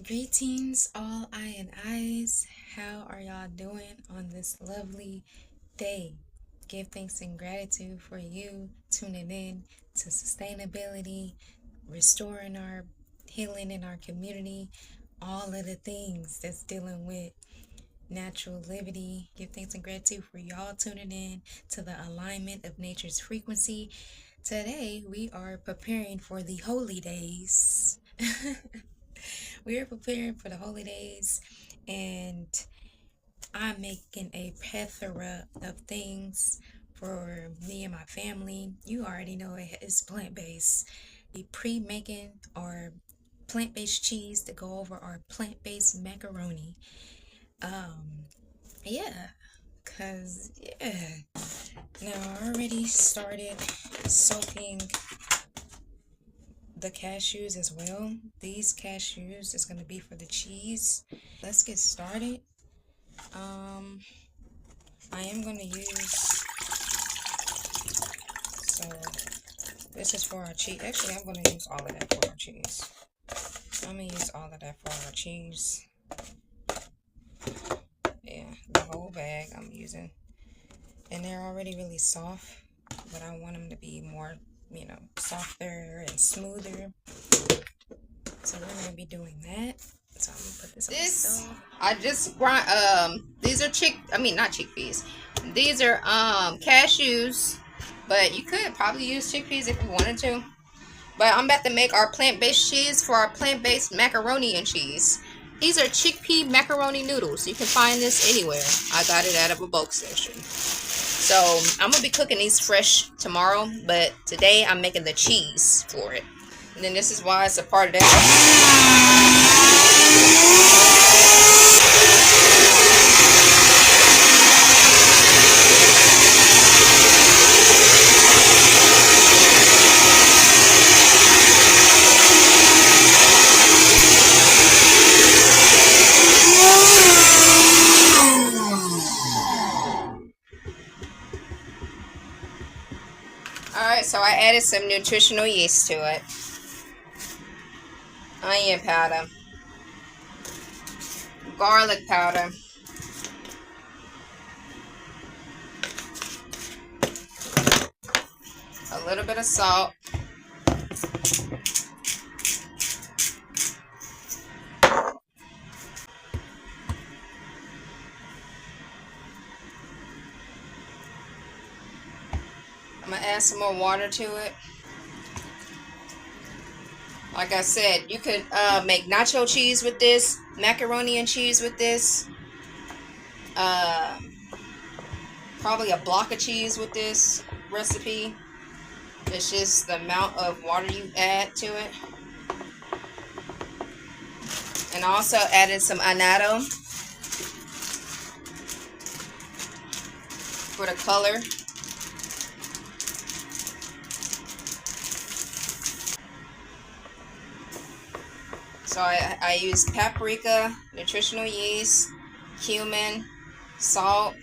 Greetings, all I and I's. How are y'all doing on this lovely day? Give thanks and gratitude for you tuning in to sustainability, restoring our healing in our community, all of the things that's dealing with natural livity. Give thanks and gratitude for y'all tuning in to the alignment of nature's frequency. Today we are preparing for the holy days. We are preparing for the holy days, and I'm making a plethora of things for me and my family. You already know it's plant-based. Be pre-making our plant-based cheese to go over our plant-based macaroni. Um, yeah, yeah. Now I already started soaking the cashews as well. These cashews is going to be for the cheese. Let's get started. I am going to use, so this is for our cheese. Actually, I'm going to use all of that for our cheese. I'm going to use all of that for our cheese. Yeah, the whole bag I'm using. And they're already really soft, but I want them to be more, softer and smoother. So we're going to be doing that. So I'm gonna put this on the stove. I just grind. These are not chickpeas. These are cashews, but you could probably use chickpeas if you wanted to. But I'm about to make our plant-based cheese for our plant-based macaroni and cheese. These are chickpea macaroni noodles. You can find this anywhere. I got it at a bulk station. So I'm gonna be cooking these fresh tomorrow, but today I'm making the cheese for it. And then this is why it's a part of that. Alright, so I added some nutritional yeast to it. Onion powder. Garlic powder. A little bit of salt. I'm going to add some more water to it. Like I said, you could make nacho cheese with this, macaroni and cheese with this, probably a block of cheese with this recipe. It's just the amount of water you add to it. And I also added some annatto for the color. So I use paprika, nutritional yeast, cumin, salt,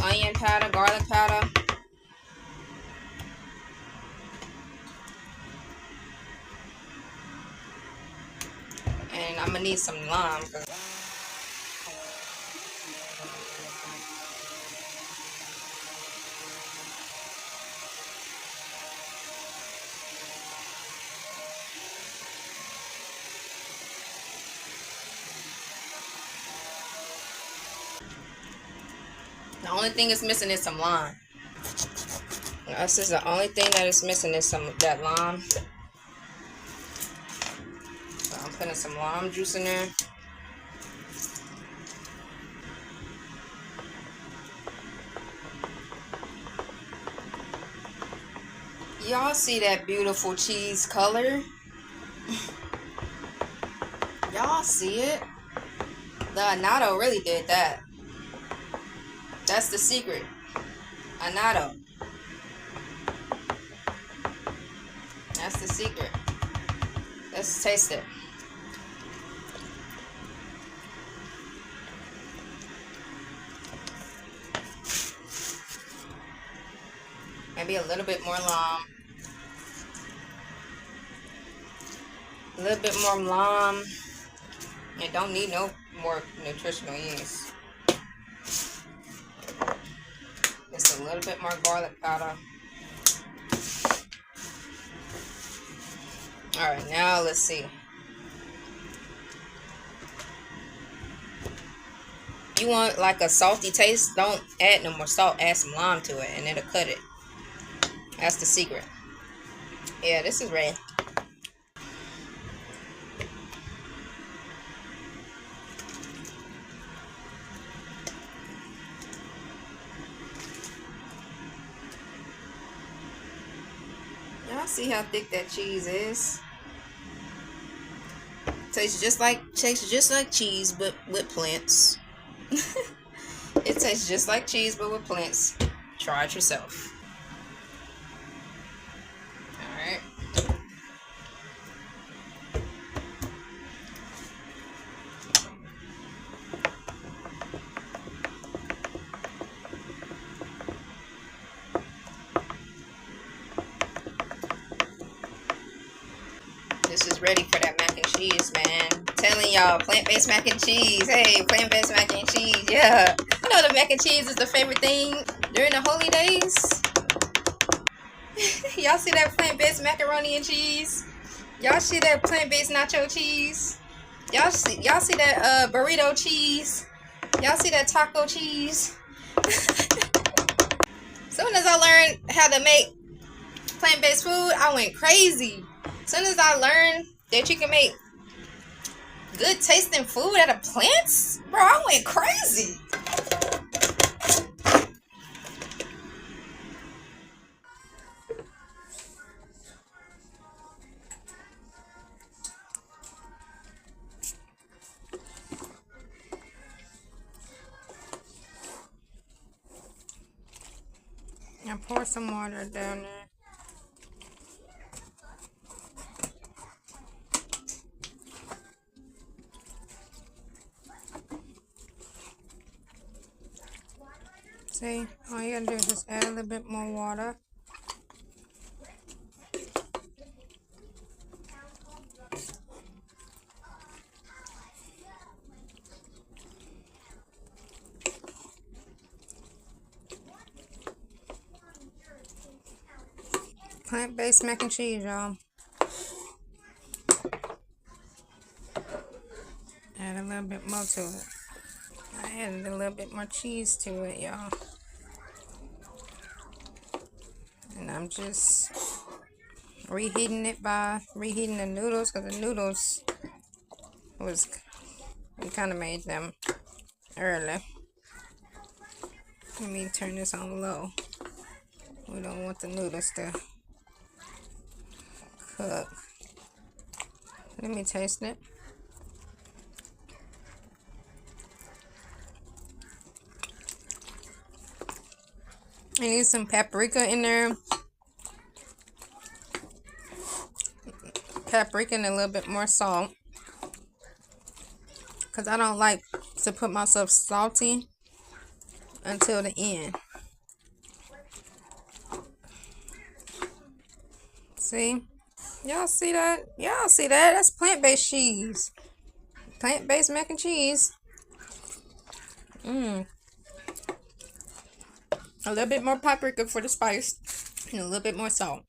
onion powder, garlic powder. And I'm going to need some lime. The only thing it's missing is some lime. This is the only thing that is missing is that lime. So I'm putting some lime juice in there. Y'all see that beautiful cheese color? Y'all see it? The annatto really did that. That's the secret. Annatto. That's the secret. Let's taste it. Maybe a little bit more lime. A little bit more lime. It don't need no more nutritional yeast. Just a little bit more garlic powder. Alright, now let's see. You want like a salty taste? Don't add no more salt. Add some lime to it and it'll cut it. That's the secret. Yeah, this is ready. Y'all see how thick that cheese is? Tastes just like cheese, but with plants. It tastes just like cheese, but with plants. Try it yourself. Alright. This is ready for that mac and cheese, man. I'm telling y'all, plant-based mac and cheese. Hey, plant-based mac and cheese. Yeah. You know the mac and cheese is the favorite thing during the holy days. Y'all see that plant-based macaroni and cheese? Y'all see that plant-based nacho cheese? Y'all see that burrito cheese? Y'all see that taco cheese? Soon as I learned how to make plant-based food, I went crazy. Soon as I learned that you can make good tasting food out of plants, bro, I went crazy. Now pour some water down there. See, all you gotta do is just add a little bit more water. Plant-based mac and cheese, y'all. Add a little bit more to it. I added a little bit more cheese to it, y'all. And I'm just reheating it by reheating the noodles, because the noodles we kind of made them early. Let me turn this on low. We don't want the noodles to cook. Let me taste it. I need some paprika in there. Paprika and a little bit more salt. Because I don't like to put myself salty until the end. See? Y'all see that? Y'all see that? That's plant-based cheese. Plant-based mac and cheese. A little bit more paprika for the spice. And a little bit more salt.